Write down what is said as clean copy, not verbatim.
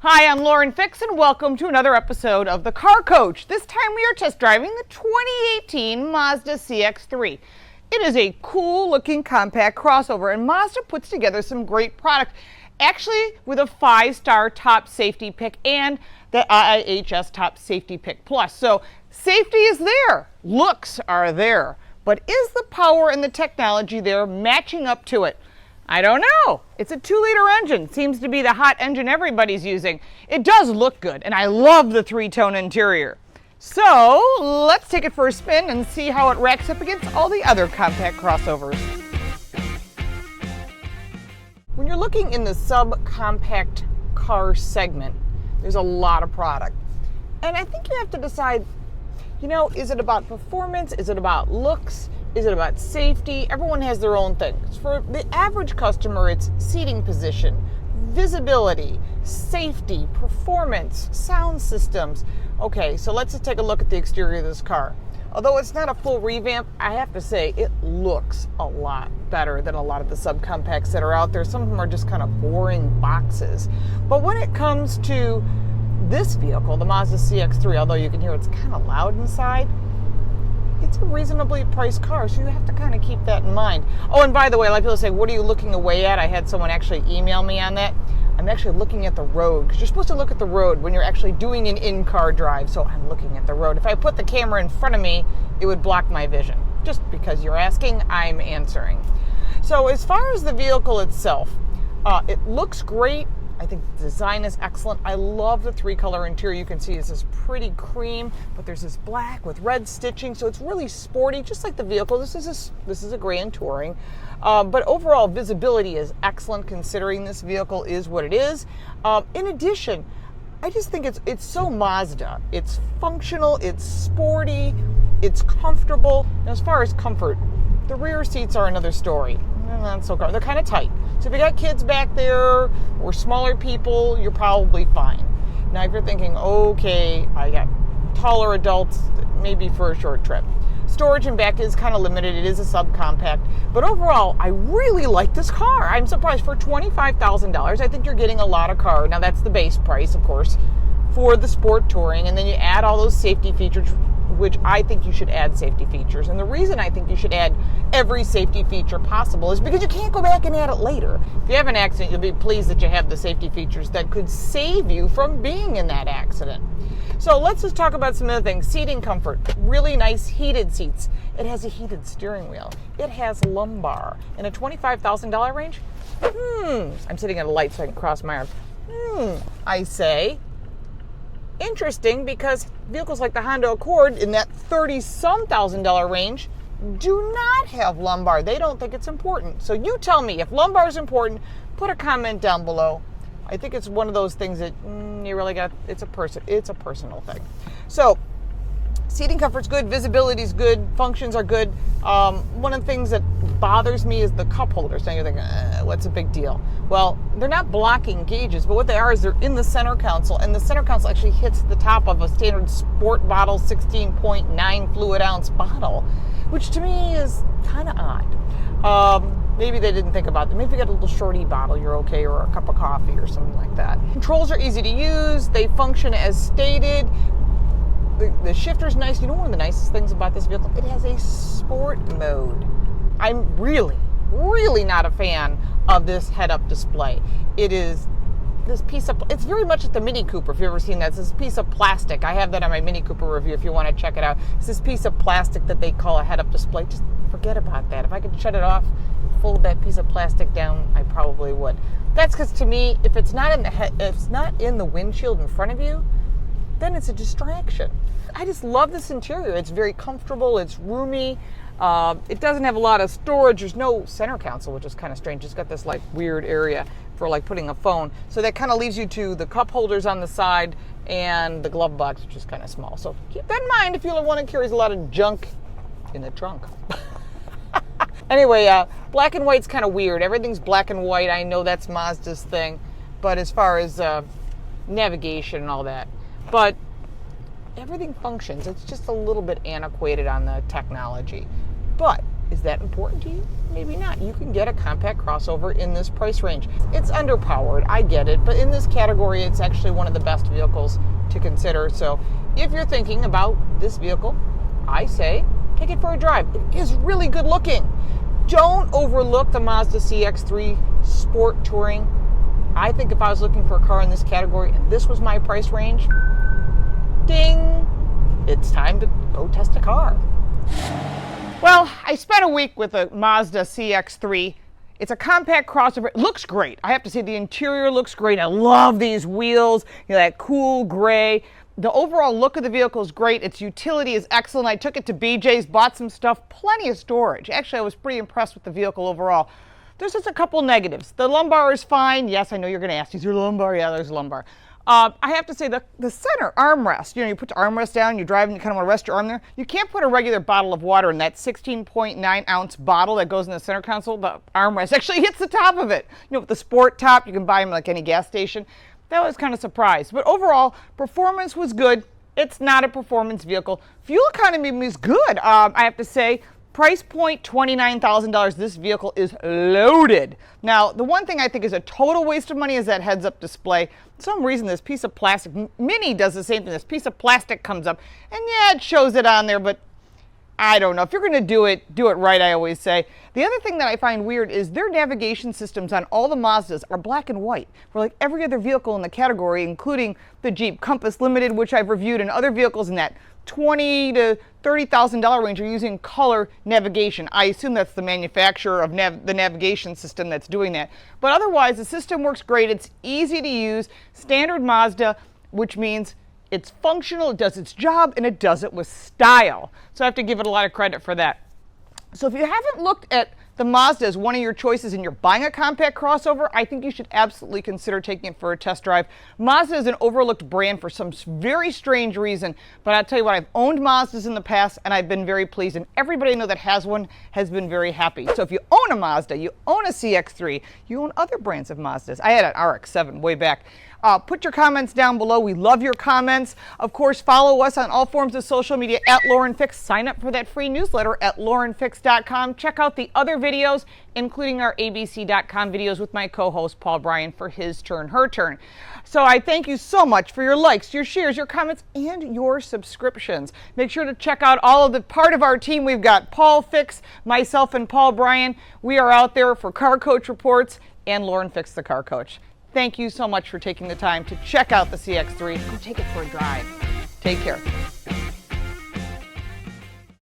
Hi, I'm Lauren Fix and welcome to another episode of The Car Coach. This time we are test driving the 2018 Mazda CX3. It is a cool looking compact crossover and Mazda puts together some great product, actually with a 5-star top safety pick and the IIHS top safety pick plus. So safety is there, looks are there, but is the power and the technology there matching up to it? I don't know. It's a 2-liter engine. Seems to be the hot engine everybody's using. It does look good, and I love the 3-tone interior. So let's take it for a spin and see how it racks up against all the other compact crossovers. When you're looking in the subcompact car segment, there's a lot of product. And I think you have to decide, is it about performance? Is it about looks? Is it about safety? Everyone has their own things. For the average customer, it's seating position, visibility, safety, performance, sound systems. Okay, so let's just take a look at the exterior of this car. Although it's not a full revamp, I have to say it looks a lot better than a lot of the subcompacts that are out there. Some of them are just kind of boring boxes. But when it comes to this vehicle, the Mazda CX3, although you can hear it's kind of loud inside, it's a reasonably priced car, so you have to kind of keep that in mind. Oh, and by the way, a lot of people say, what are you looking away at? I had someone actually email me on that. I'm actually looking at the road, because you're supposed to look at the road when you're actually doing an in-car drive, so I'm looking at the road. If I put the camera in front of me, it would block my vision. Just because you're asking, I'm answering. So as far as the vehicle itself, it looks great. I think the design is excellent. I love the 3-color interior. You can see it's this pretty cream, but there's this black with red stitching, so it's really sporty, just like the vehicle. This is a Grand Touring, but overall visibility is excellent considering this vehicle is what it is. In addition, I just think it's so Mazda. It's functional, it's sporty, it's comfortable. Now, as far as comfort, the rear seats are another story. Not so good. They're kind of tight. So if you got kids back there or smaller people, you're probably fine. Now, if you're thinking, okay, I got taller adults, maybe for a short trip. Storage in back is kind of limited. It is a subcompact. But overall, I really like this car. I'm surprised. For $25,000, I think you're getting a lot of car. Now, that's the base price, of course, for the Sport Touring. And then you add all those safety features, which I think you should add safety features. And the reason I think you should add every safety feature possible is because you can't go back and add it later. If you have an accident, you'll be pleased that you have the safety features that could save you from being in that accident. So let's just talk about some other things. Seating comfort, really nice heated seats. It has a heated steering wheel. It has lumbar. In a $25,000 range? I'm sitting at a light so I can cross my arms. I say, interesting, because vehicles like the Honda Accord in that $30,000 range do not have lumbar. They don't think it's important. So you tell me, if lumbar is important, put a comment down below. I think it's one of those things that you really got. It's a personal thing. So seating comfort's good, visibility's good, functions are good. One of the things that bothers me is the cup holders. Now you're thinking, what's a big deal? Well, they're not blocking gauges, but what they are is they're in the center console, and the center console actually hits the top of a standard sport bottle 16.9 fluid ounce bottle, which to me is kind of odd. Maybe they didn't think about that. Maybe if you got a little shorty bottle, you're okay, or a cup of coffee or something like that. Controls are easy to use. They function as stated. The shifter's nice. You know one of the nicest things about this vehicle? It has a sport mode. I'm really, really not a fan of this head-up display. It is this piece of, it's very much like the Mini Cooper, if you've ever seen that. It's this piece of plastic. I have that on my Mini Cooper review if you want to check it out. It's this piece of plastic that they call a head-up display. Just forget about that. If I could shut it off, fold that piece of plastic down, I probably would. That's because to me, if it's not in the windshield in front of you, then it's a distraction. I just love this interior. It's very comfortable. It's roomy. It doesn't have a lot of storage. There's no center console, which is kind of strange. It's got this like weird area for like putting a phone. So that kind of leaves you to the cup holders on the side and the glove box, which is kind of small. So keep that in mind if you want to carry a lot of junk in the trunk. Anyway, black and white's kind of weird. Everything's black and white. I know that's Mazda's thing. But as far as navigation and all that. But everything functions. It's just a little bit antiquated on the technology. But Is that important to you? Maybe not. You can get a compact crossover in this price range. It's underpowered, I get it, but in this category, it's actually one of the best vehicles to consider. So if you're thinking about this vehicle, I say take it for a drive. It is really good looking. Don't overlook the Mazda CX3 Sport Touring. I think if I was looking for a car in this category and this was my price range, ding, it's time to go test a car. Well, I spent a week with a Mazda CX3. It's a compact crossover. It looks great. I have to say the interior looks great. I love these wheels, that cool gray. The overall look of the vehicle is great. Its utility is excellent. I took it to BJ's, bought some stuff, plenty of storage. Actually, I was pretty impressed with the vehicle overall. There's just a couple negatives. The lumbar is fine. Yes, I know you're going to ask, is there lumbar? Yeah, there's lumbar. I have to say the center armrest, you put the armrest down, you drive and you kind of want to rest your arm there. You can't put a regular bottle of water in that 16.9 ounce bottle that goes in the center console. The armrest actually hits the top of it. With the sport top, you can buy them like any gas station. That was kind of surprised. But overall, performance was good. It's not a performance vehicle. Fuel economy is good. I have to say, price point $29,000. This vehicle is loaded. Now, the one thing I think is a total waste of money is that heads-up display. For some reason, this piece of plastic, Mini does the same thing. This piece of plastic comes up, and yeah, it shows it on there, but I don't know. If you're going to do it right, I always say. The other thing that I find weird is their navigation systems on all the Mazdas are black and white. For like every other vehicle in the category, including the Jeep Compass Limited, which I've reviewed, and other vehicles in that $20,000 to $30,000 range are using color navigation. I assume that's the manufacturer of the navigation system that's doing that. But otherwise, the system works great. It's easy to use. Standard Mazda, which means it's functional, it does its job, and it does it with style. So I have to give it a lot of credit for that. So if you haven't looked at the Mazda as one of your choices and you're buying a compact crossover, I think you should absolutely consider taking it for a test drive. Mazda is an overlooked brand for some very strange reason, but I'll tell you what, I've owned Mazdas in the past and I've been very pleased, and everybody I know that has one has been very happy. So if you own a Mazda, you own a CX3, you own other brands of Mazdas. I had an RX-7 way back. Put your comments down below. We love your comments. Of course, follow us on all forms of social media at Lauren Fix. Sign up for that free newsletter at laurenfix.com. Check out the other videos, including our abc.com videos with my co-host Paul Bryan for his turn, her turn. So I thank you so much for your likes, your shares, your comments, and your subscriptions. Make sure to check out all of the part of our team. We've got Paul Fix, myself, and Paul Bryan. We are out there for Car Coach Reports and Lauren Fix, the Car Coach. Thank you so much for taking the time to check out the CX3. Go take it for a drive. Take care.